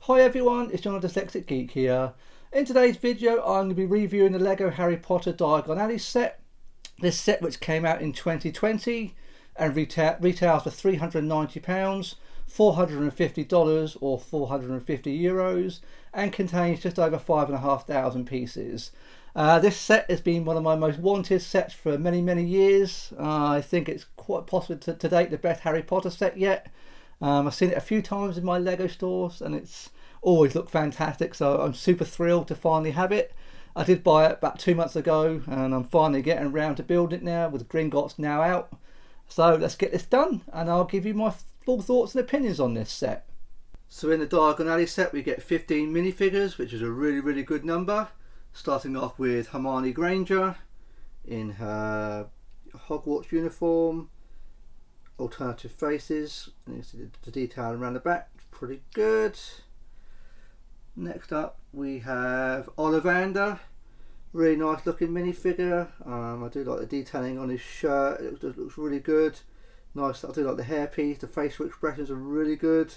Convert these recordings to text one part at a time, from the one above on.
Hi everyone, it's John Dyslexic Geek here. In today's video I'm going to be reviewing the Lego Harry Potter Diagon Alley set. This set which came out in 2020 and retails for £390, $450 or €450 and contains just over 5,500 pieces. This set has been one of my most wanted sets for many years. I think it's quite possibly to date the best Harry Potter set yet. I've seen it a few times in my Lego stores and it's always looked fantastic, so I'm super thrilled to finally have it. I did buy it about 2 months ago and I'm finally getting around to building it now with Gringotts now out. So let's get this done and I'll give you my full thoughts and opinions on this set. So in the Diagon Alley set we get 15 minifigures, which is a really good number. Starting off with Hermione Granger in her Hogwarts uniform. Alternative faces, and you see the detail around the back, pretty good. Next up we have Ollivander, really nice looking minifigure. I do like the detailing on his shirt, it looks really good. Nice, I do like the hairpiece, the facial expressions are really good.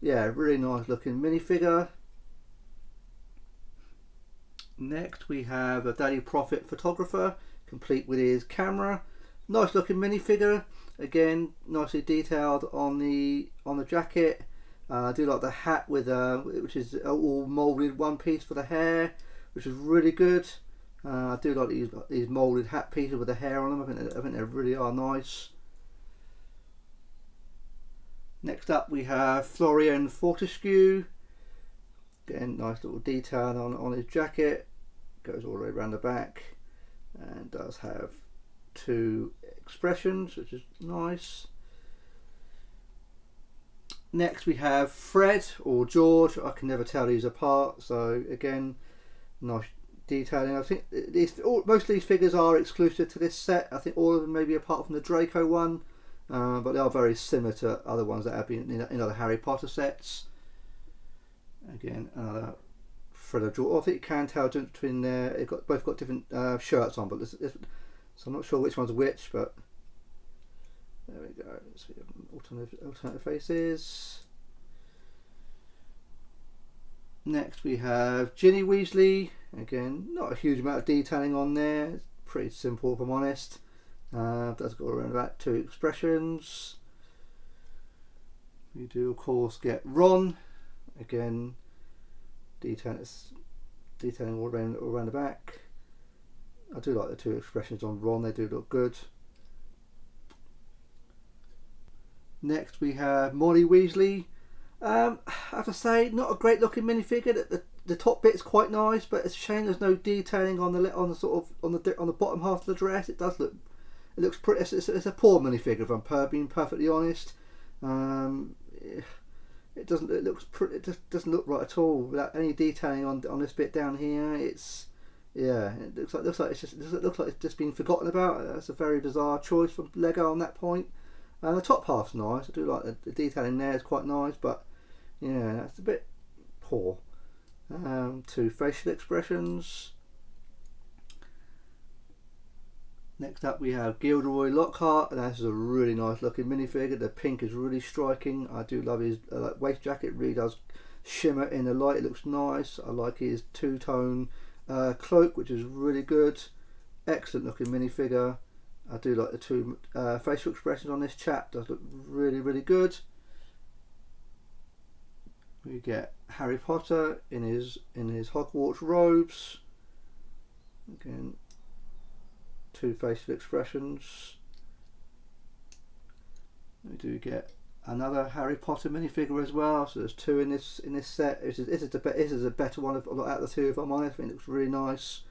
Yeah, really nice looking minifigure. Next we have a Daily Prophet photographer, complete with his camera. Nice looking minifigure. Again, nicely detailed on the jacket. I do like the hat with which is all moulded one piece for the hair, which is really good. I do like these moulded hat pieces with the hair on them. I think they really are nice. Next up we have Florian Fortescue. Again, nice little detail on his jacket. Goes all the way around the back and does have two expressions, which is nice. Next we have Fred or George. I can never tell these apart, so again, nice detailing. I think most of these figures are exclusive to this set. I think all of them, maybe apart from the Draco one, but they are very similar to other ones that have been in other Harry Potter sets. Again, another Fred or George. I think you can tell between they've both got different shirts on, but so I'm not sure which one's which, but there we go. So alternative faces. Next we have Ginny Weasley. Again, not a huge amount of detailing on there. It's pretty simple, if I'm honest. Does go around about two expressions. We do, of course, get Ron. Again, detailing all around the back. I do like the two expressions on Ron, they do look good. Next we have Molly Weasley. I have to say, not a great looking minifigure. The top bit's quite nice, but it's a shame there's no detailing on the bottom half of the dress. It looks pretty. It's a poor minifigure, if I'm being perfectly honest. It just doesn't look right at all without any detailing on this bit down here. Yeah, it looks like it's just been forgotten about. That's a very bizarre choice from Lego on that point. And the top half's nice. I do like the detailing there is quite nice, but yeah, that's a bit poor. Two facial expressions. Next up we have Gilderoy Lockhart, and this is a really nice looking minifigure. The pink is really striking. I do love his waist jacket, really does shimmer in the light, it looks nice. I like his two-tone cloak, which is really good. Excellent looking minifigure. I do like the two facial expressions on this chap, does look really good. We get Harry Potter in his Hogwarts robes. Again, two facial expressions. We do get another Harry Potter minifigure as well, so there's two in this set. This is a better one out of the two, if I'm honest. I think it looks really nice.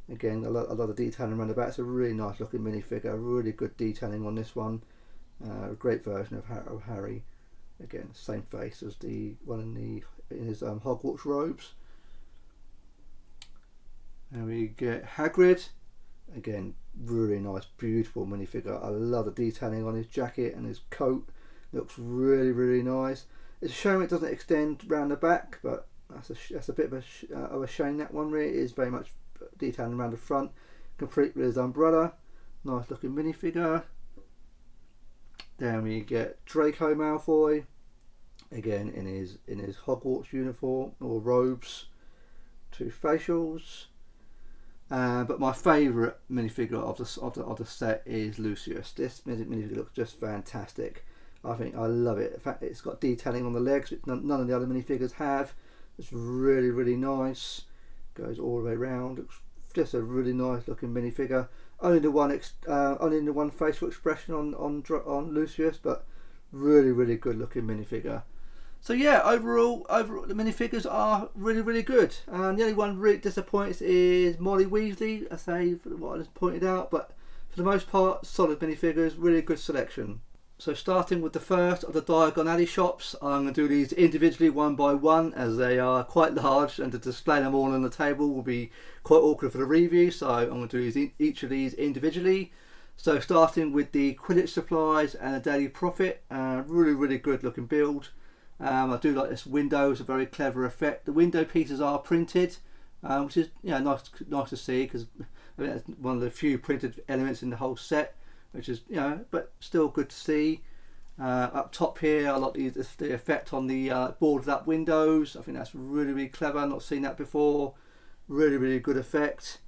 Again, a lot of detailing around the back. It's a really nice looking minifigure, really good detailing on this one. A great version of Harry. Again, same face as the one in his Hogwarts robes. And we get Hagrid. Again, really nice, beautiful minifigure. I love the detailing on his jacket and his coat. It looks really nice. It's a shame it doesn't extend round the back, but that's a bit of a shame. That one really is very much detailing around the front, complete with his umbrella. Nice looking minifigure. Then we get Draco Malfoy. again in his Hogwarts uniform or robes, 2 facials. But my favourite minifigure of the set is Lucius. This minifigure looks just fantastic. I love it. In fact, it's got detailing on the legs which none of the other minifigures have. It's really nice. Goes all the way around. Looks just a really nice looking minifigure. Only the one facial expression on Lucius, but really good looking minifigure. So yeah, overall the minifigures are really good. The only one really disappoints is Molly Weasley, I say for what I just pointed out, but for the most part, solid minifigures, really good selection. So starting with the first of the Diagon Alley shops, I'm going to do these individually one by one as they are quite large, and to display them all on the table will be quite awkward for the review, so I'm going to do each of these individually. So starting with the Quidditch Supplies and the Daily Prophet, really good looking build. I do like this window, it's a very clever effect. The window pieces are printed, which is nice to see, because I mean, that's one of the few printed elements in the whole set, which is but still good to see. Up top here, I like the effect on the boarded up windows. I think that's really clever. I've not seen that before. Really good effect.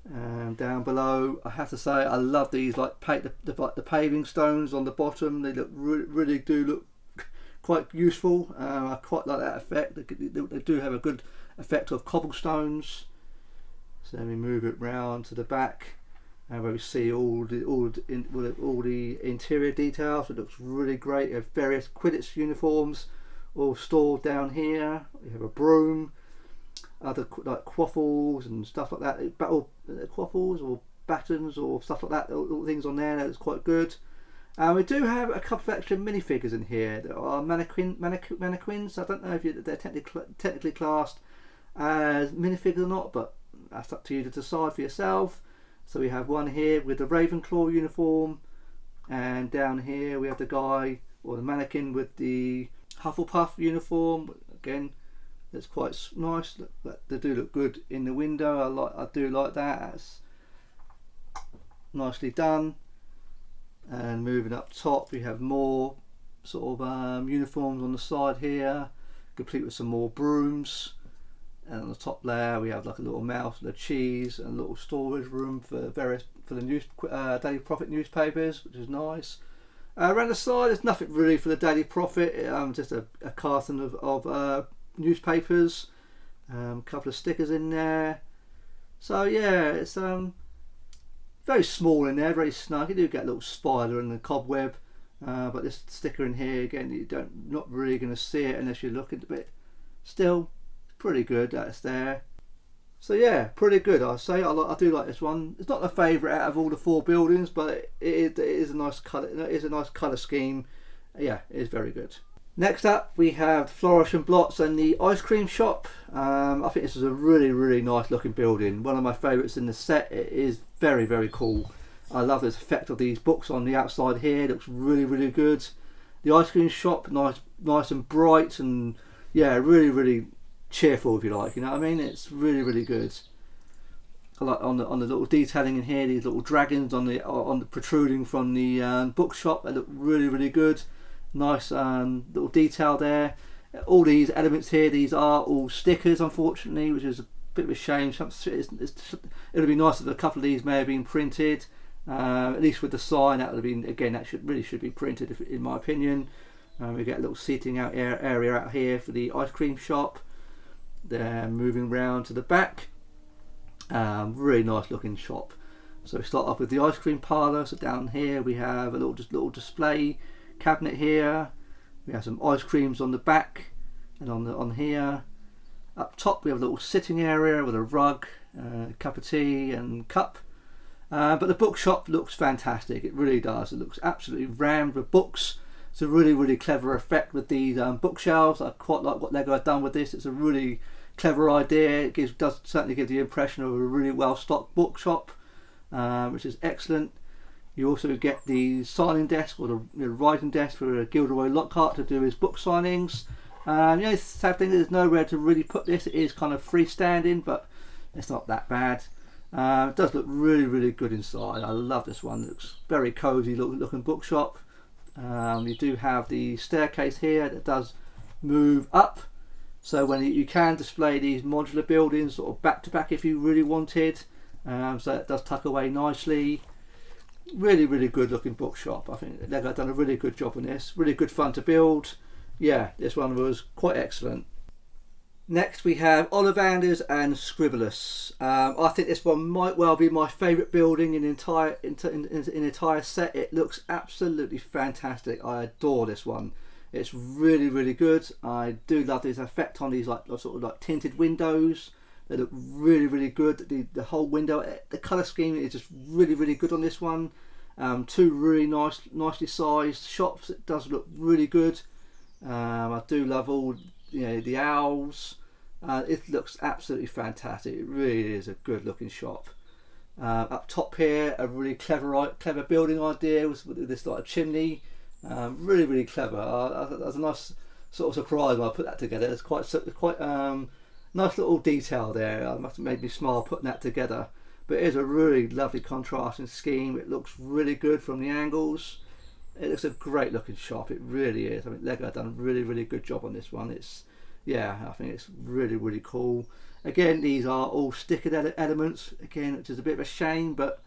Down below, I have to say I love these like the paving stones on the bottom. They look really do look quite useful. I quite like that effect. They do have a good effect of cobblestones. So then we move it round to the back, and where we see all the interior details. It looks really great. You have various Quidditch uniforms all stored down here. You have a broom, other like quaffles and stuff like that. Quaffles or batons or stuff like that. All things on there. That's quite good. We do have a couple of extra minifigures in here. There are mannequins. I don't know if they're technically classed as minifigures or not, but that's up to you to decide for yourself. So we have one here with the Ravenclaw uniform, and down here we have the guy or the mannequin with the Hufflepuff uniform. Again, that's quite nice. They do look good in the window. I do like that. That's nicely done. And moving up top, we have more sort of uniforms on the side here, complete with some more brooms. And on the top layer, we have like a little mouse and a cheese and a little storage room for the Daily Prophet newspapers, which is nice. Around the side, there's nothing really for the Daily Prophet. Just a carton of newspapers, a couple of stickers in there. So yeah, it's very small in there, very snug. You do get a little spider and a cobweb, but this sticker in here again, not really going to see it unless you look at it. But still, pretty good. That's there. So yeah, pretty good. I say I do like this one. It's not my favourite out of all the 4 buildings, but it is a nice colour. It is a nice colour scheme. Yeah, it is very good. Next up, we have Flourish and Blots and the ice cream shop. I think this is a really nice looking building. One of my favourites in the set. It is very cool. I love this effect of these books on the outside here. It looks really good. The ice cream shop, nice and bright, and yeah, really cheerful, if you like. You know what I mean? It's really good. I like on the little detailing in here. These little dragons on the protruding from the bookshop. They look really good. Nice little detail there. All these elements here, these are all stickers, unfortunately, which is a bit of a shame. It would be nice if a couple of these may have been printed, at least with the sign. That would have been, again, that should be printed, in my opinion. We get a little seating area out here for the ice cream shop. Then moving round to the back, really nice looking shop. So we start off with the ice cream parlour. So down here we have a little display cabinet here. We have some ice creams on the back and on here. Up top we have a little sitting area with a rug, cup of tea and cup. But the bookshop looks fantastic. It really does. It looks absolutely rammed with books. It's a really clever effect with these bookshelves. I quite like what Lego have done with this. It's a really clever idea. It does certainly give the impression of a really well stocked bookshop, which is excellent. You also get the signing desk or the writing desk for Gilderoy Lockhart to do his book signings. The only sad thing is there's nowhere to really put this. It is kind of freestanding, but it's not that bad. It does look really good inside. I love this one. It looks very cosy looking bookshop. You do have the staircase here that does move up, so when you can display these modular buildings sort of back to back if you really wanted. So it does tuck away nicely. Really good looking bookshop. I think Lego have done a really good job on this. Really good fun to build. Yeah, this one was quite excellent. Next we have Ollivanders and Scribbles. I think this one might well be my favourite building in the entire set. It looks absolutely fantastic. I adore this one. It's really good. I do love this effect on these sort of like tinted windows. They look really good. The whole window, the colour scheme is just really good on this one. Two really nicely sized shops. It does look really good. I do love all the owls. It looks absolutely fantastic. It really is a good looking shop. Up top here, a really clever building idea with this like chimney. Really clever. That was a nice sort of surprise when I put that together. It's quite nice little detail there. It must have made me smile putting that together. But it is a really lovely contrasting scheme. It looks really good from the angles. It looks a great looking shop. It really is. I mean, Lego have done a really good job on this one. I think it's really cool. Again, these are all stickered elements. Again, which is a bit of a shame, but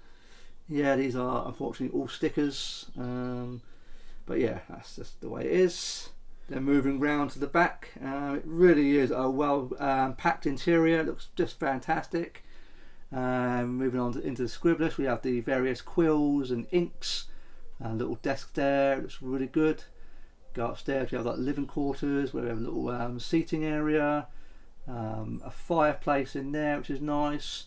yeah, these are unfortunately all stickers. But yeah, that's just the way it is. Then moving round to the back, it really is a well packed interior. It looks just fantastic. Moving on into the Scribbles, we have the various quills and inks. A little desk there, it looks really good. Go upstairs, we have like living quarters where we have a little seating area, a fireplace in there which is nice.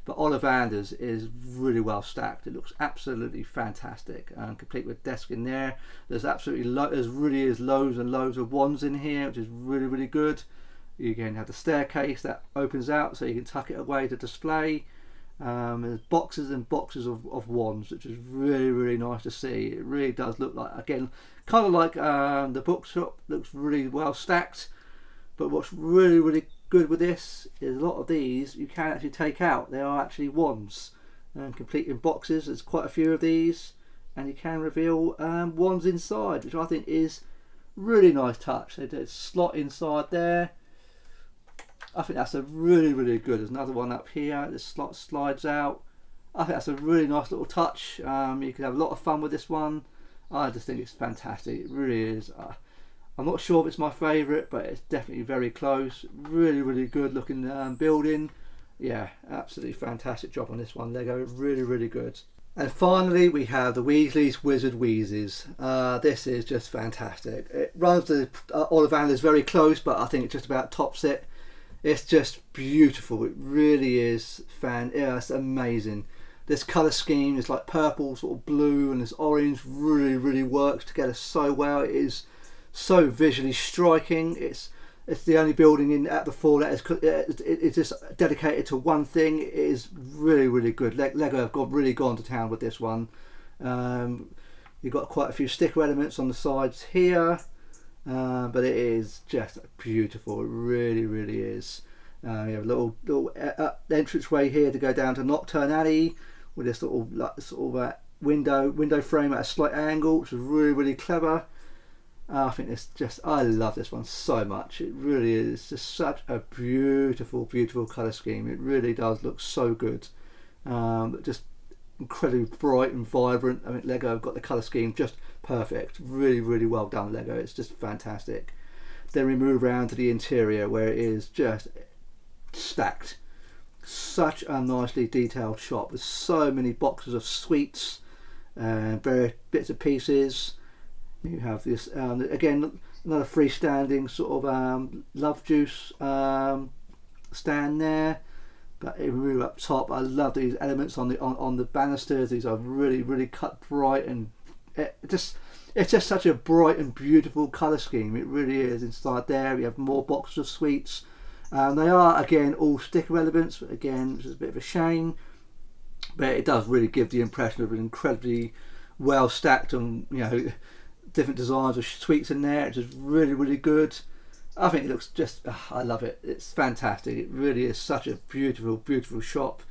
But Ollivanders is really well stacked. It looks absolutely fantastic, complete with desk in there. There's really is loads and loads of wands in here, which is really good. You again have the staircase that opens out so you can tuck it away to display. There's boxes and boxes of wands, which is really nice to see. It really does look like, again, kind of like the bookshop. Looks really well stacked. But what's really good with this is a lot of these you can actually take out. They are actually wands, complete in boxes. There's quite a few of these, and you can reveal wands inside, which I think is really nice touch. There's a slot inside there. I think that's a really good. There's another one up here. This slot slides out. I think that's a really nice little touch. You can have a lot of fun with this one. I just think it's fantastic. It really is. I'm not sure if it's my favourite, but it's definitely very close. Really good looking building. Yeah, absolutely fantastic job on this one, Lego. Really good. And finally, we have the Weasleys Wizard Wheezes. This is just fantastic. It runs the Ollivanders very close, but I think it just about tops it. It's just beautiful. It really is yeah, it's amazing. This colour scheme is like purple, sort of blue, and this orange really works together so well. It is so visually striking. It's the only building at the four that it's just dedicated to one thing. It is really good. Lego have really gone to town with this one. You've got quite a few sticker elements on the sides here. But it is just beautiful. It really is. You have a little entranceway here to go down to Nocturne Alley with this little window frame at a slight angle, which is really clever. I think I love this one so much. It really is just such a beautiful colour scheme. It really does look so good. Just incredibly bright and vibrant. I mean, Lego have got the colour scheme just perfect. Really well done, Lego. It's just fantastic. Then we move around to the interior where it is just stacked. Such a nicely detailed shop with so many boxes of sweets and various bits and pieces. You have this again, another freestanding sort of love juice stand there. But if we move up top, I love these elements on the banisters. These are really cut bright, and it's just such a bright and beautiful colour scheme. It really is. Inside there we have more boxes of sweets. They are again all sticker elements, but again, which is a bit of a shame. But it does really give the impression of an incredibly well stacked and different designs of sweets in there. It's just really good. I think it looks just, I love it. It's fantastic. It really is such a beautiful shop.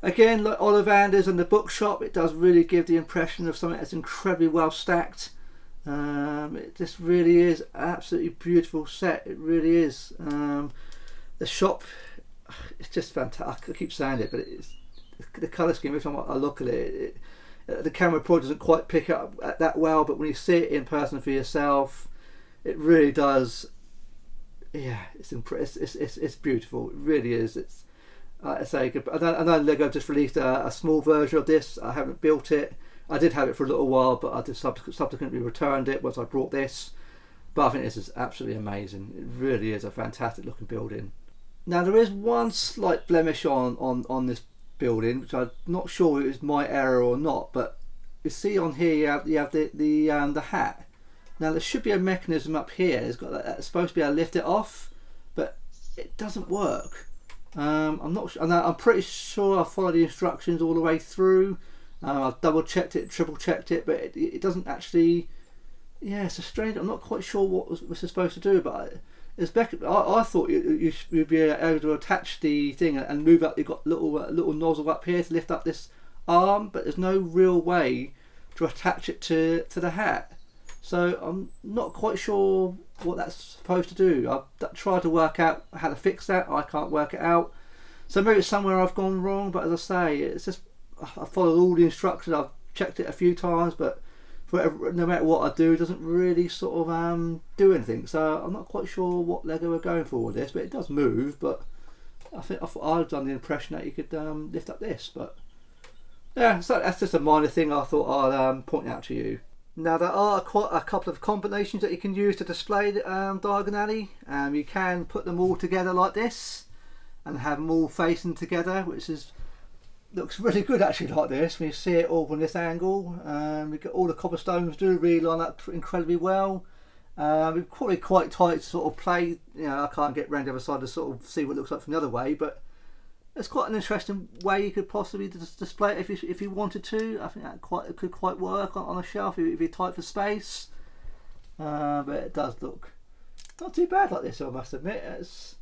Again, like Ollivanders and the Bookshop, it does really give the impression of something that's incredibly well stacked. It just really is absolutely beautiful set. It really is. The shop, it's just fantastic. I keep saying it, but it's the colour scheme. Every time I look at it, the camera probably doesn't quite pick up that well, but when you see it in person for yourself, it really does. Yeah, it's beautiful. It really is. It's I say, I know Lego just released a small version of this. I haven't built it. I did have it for a little while, but I just subsequently returned it once I brought this. But I think this is absolutely amazing. It really is a fantastic looking building. Now there is one slight blemish on this building, which I'm not sure it was my error or not. But you see on here you have the hat. Now there should be a mechanism up here. It's got that's supposed to be able to lift it off, but it doesn't work. I'm not sure. I'm pretty sure I followed the instructions all the way through. I've double checked it, triple checked it, but it doesn't actually. Yeah, it's a strange. I'm not quite sure what was supposed to do, but it's back. I thought you'd be able to attach the thing and move up. You've got little nozzle up here to lift up this arm, but there's no real way to attach it to the hat. So I'm not quite sure what that's supposed to do. I've tried to work out how to fix that. I can't work it out. So maybe it's somewhere I've gone wrong. But as I say, it's just I followed all the instructions. I've checked it a few times, but no matter what I do, it doesn't really sort of do anything. So I'm not quite sure what Lego are going for with this, but it does move. But I thought I've done the impression that you could lift up this. But yeah, so that's just a minor thing I thought I'd point out to you. Now there are quite a couple of combinations that you can use to display Diagon Alley. You can put them all together like this and have them all facing together, which looks really good actually like this when you see it all from this angle. We get all the cobblestones do really line up incredibly well. It's probably quite tight to sort of play. You know, I can't get round the other side to sort of see what it looks like from the other way, but it's quite an interesting way you could possibly display it if you wanted to. I think that could quite work on a shelf if you're tight for space. But it does look not too bad like this, I must admit. It's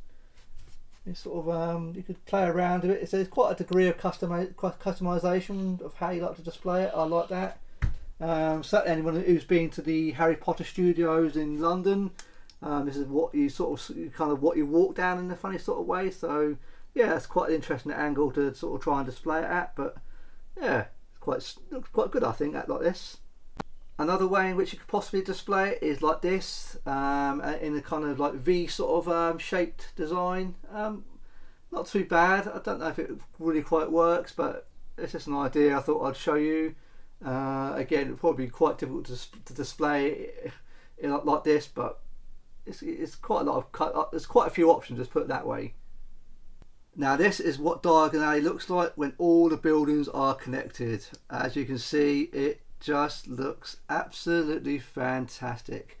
sort of you could play around with it. There's quite a degree of customization of how you like to display it. I like that. Certainly anyone who's been to the Harry Potter studios in London, this is what you what you walk down in a funny sort of way. So yeah, it's quite an interesting angle to sort of try and display it at, but yeah, looks quite good I think like this. Another way in which you could possibly display it is like this, in a kind of like V sort of shaped design. Not too bad. I don't know if it really quite works, but it's just an idea I thought I'd show you. Again, it'd probably be quite difficult to display it like this, but it's quite a lot of there's quite a few options, just put it that way. Now this is what Diagon Alley looks like when all the buildings are connected. As you can see, it just looks absolutely fantastic.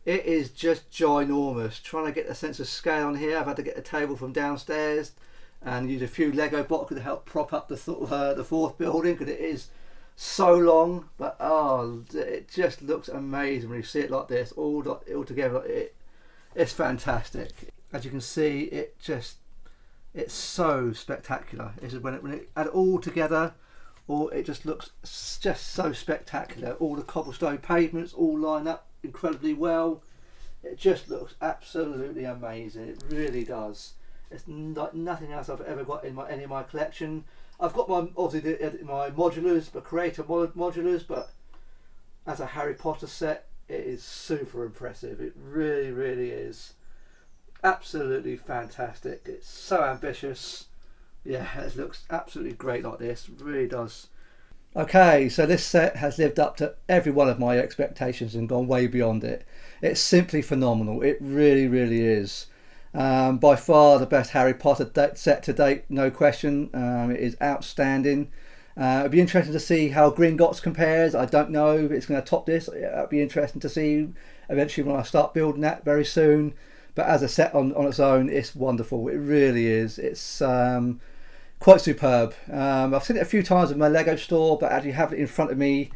It is just ginormous. Trying to get a sense of scale on here, I've had to get a table from downstairs and use a few Lego boxes to help prop up the fourth building because it is so long. But oh, it just looks amazing when you see it like this, all together. It's fantastic. As you can see, it's so spectacular. It's when it add all together, it just looks just so spectacular. All the cobblestone pavements all line up incredibly well. It just looks absolutely amazing. It really does. It's like nothing else I've ever got in any of my collection. I've got my modulars, my creator modulars, but as a Harry Potter set, it is super impressive. It really, really is. Absolutely fantastic. It's so ambitious. Yeah, it looks absolutely great like this. It really does. Okay, so this set has lived up to every one of my expectations and gone way beyond it. It's simply phenomenal. It really, really is. By far the best Harry Potter set to date, no question. It is outstanding. It'd be interesting to see how Gringotts compares. I don't know if it's going to top this. It'll be interesting to see eventually when I start building that very soon. But as a set on its own, it's wonderful. It really is. It's quite superb. I've seen it a few times in my Lego store, but as you have it in front of me,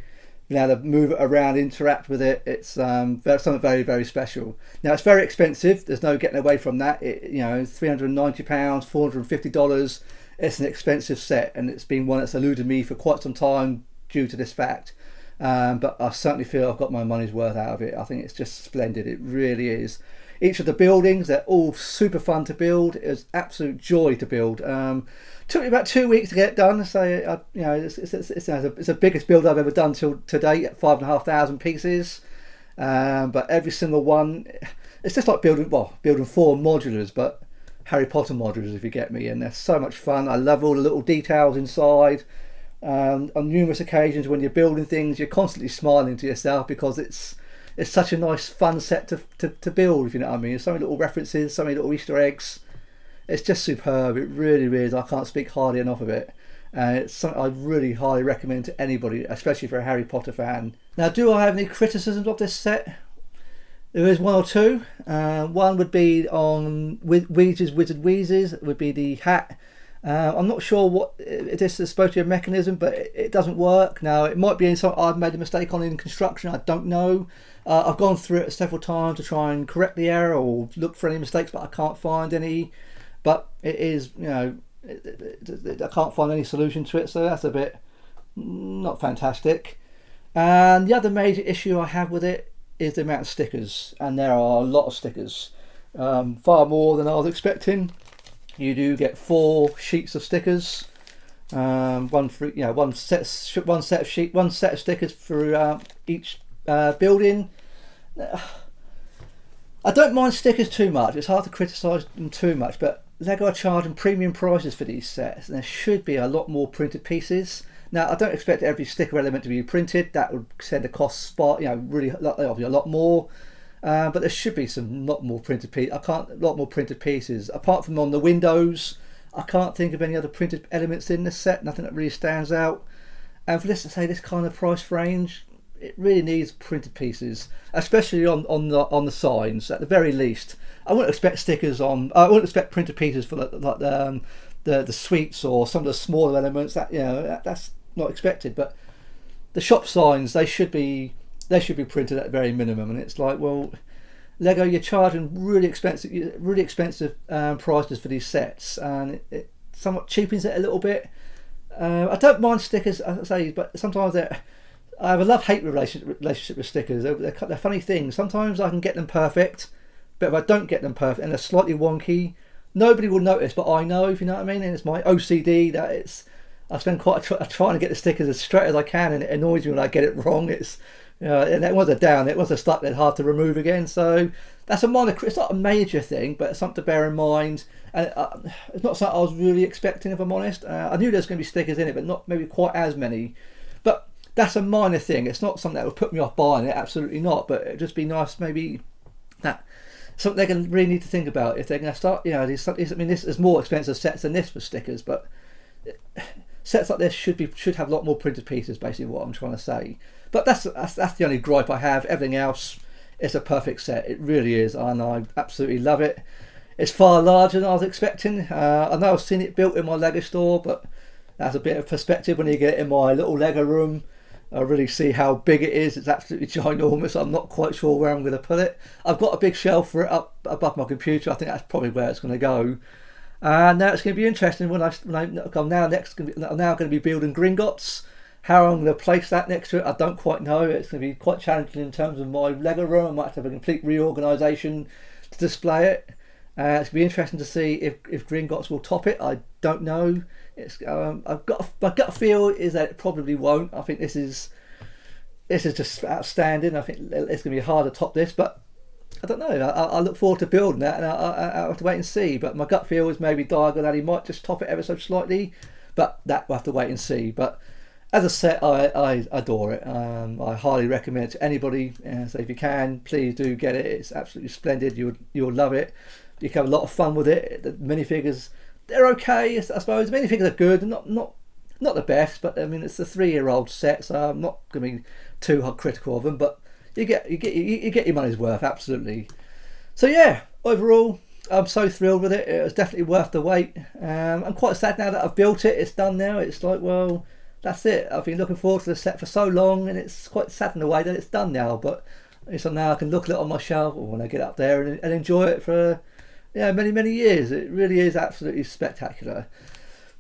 you know, to move it around, interact with it, it's something very, very special. Now it's very expensive. There's no getting away from that. £390, $450. It's an expensive set, and it's been one that's eluded me for quite some time due to this fact. But I certainly feel I've got my money's worth out of it. I think it's just splendid. It really is. Each of the buildings, they're all super fun to build. It was absolute joy to build. Took me about 2 weeks to get it done. So it's the biggest build I've ever done till to date, at 5,500 pieces. But every single one, it's just like building 4 modulars, but Harry Potter modulars, if you get me. And they're so much fun. I love all the little details inside. On numerous occasions when you're building things, you're constantly smiling to yourself because it's such a nice fun set to build, if you know what I mean. There's so many little references, so many little Easter eggs. It's just superb. It really, really is. I can't speak highly enough of it. It's something I really highly recommend to anybody, especially for a Harry Potter fan. Now, do I have any criticisms of this set? There is one or two. One would be on Weasleys Wizard Weasleys, would be the hat. I'm not sure what this is supposed to be a mechanism, but it doesn't work. Now, it might be something I've made a mistake on in construction. I don't know. I've gone through it several times to try and correct the error or look for any mistakes, but I can't find any. But it is, I can't find any solution to it, so that's a bit not fantastic. And the other major issue I have with it is the amount of stickers, and there are a lot of stickers, far more than I was expecting. You do get 4 sheets of stickers, one set of stickers for each building. I don't mind stickers too much. It's hard to criticise them too much, but Lego are charging premium prices for these sets, and there should be a lot more printed pieces. Now, I don't expect every sticker element to be printed. That would send the cost really obviously a lot more. But there should be lot more printed pieces. Apart from on the windows, I can't think of any other printed elements in this set. Nothing that really stands out. And for this kind of price range, it really needs printed pieces, especially on the signs at the very least. I wouldn't expect stickers on. I wouldn't expect printed pieces for the sweets or some of the smaller elements. That's not expected. But the shop signs, they should be printed at the very minimum. And it's like, well, Lego, you're charging really expensive prices for these sets, and it somewhat cheapens it a little bit. I don't mind stickers, I say, but sometimes I have a love-hate relationship with stickers. They're funny things. Sometimes I can get them perfect, but if I don't get them perfect and they're slightly wonky, nobody will notice, but I know, if you know what I mean. And it's my OCD that I spend quite trying to get the stickers as straight as I can, and it annoys me when I get it wrong. And once they're down, once they're stuck, they're hard to remove again. So that's a minor. It's not a major thing, but it's something to bear in mind. And it's not something I was really expecting, if I'm honest. I knew there's going to be stickers in it, but not maybe quite as many. But that's a minor thing. It's not something that would put me off buying it. Absolutely not. But it'd just be nice, maybe that something they're going to really need to think about if they're going to start. This is more expensive sets than this for stickers, but sets like this should have a lot more printed pieces. Basically, what I'm trying to say. But that's the only gripe I have. Everything else, it's a perfect set. It really is, and I absolutely love it. It's far larger than I was expecting. I know I've seen it built in my Lego store, but that's a bit of perspective when you get it in my little Lego room. I really see how big it is. It's absolutely ginormous. I'm not quite sure where I'm going to put it. I've got a big shelf for it up above my computer. I think that's probably where it's going to go. And now it's going to be interesting when I'm now going to be building Gringotts. How I'm going to place that next to it, I don't quite know. It's going to be quite challenging in terms of my Lego room. I might have to have a complete reorganisation to display it. It's going to be interesting to see if Gringotts will top it. I don't know. My gut feel is that it probably won't. I think this is just outstanding. I think it's going to be hard to top this, but I don't know. I look forward to building that, and I'll have to wait and see. But my gut feel is maybe Diagon and he might just top it ever so slightly, but that we'll have to wait and see. But as a set, I adore it. I highly recommend it to anybody. So if you can, please do get it. It's absolutely splendid. You'll love it. You can have a lot of fun with it. The minifigures, they're okay, I suppose. The minifigures are good, not the best, but I mean it's a 3-year-old set, so I'm not going to be too critical of them. But you get your money's worth, absolutely. So yeah, overall, I'm so thrilled with it. It was definitely worth the wait. I'm quite sad now that I've built it. It's done now. It's like, well, that's it. I've been looking forward to the set for so long, and it's quite sad in a way that it's done now. But so now I can look at it on my shelf when I get up there and enjoy it for many years. It really is absolutely spectacular.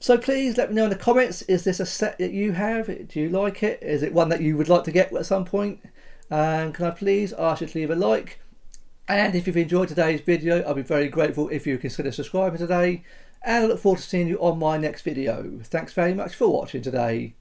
So please let me know in the comments, is this a set that you have? Do you like it? Is it one that you would like to get at some point? And can I please ask you to leave a like? And if you've enjoyed today's video, I'll be very grateful if you consider subscribing today. And I look forward to seeing you on my next video. Thanks very much for watching today.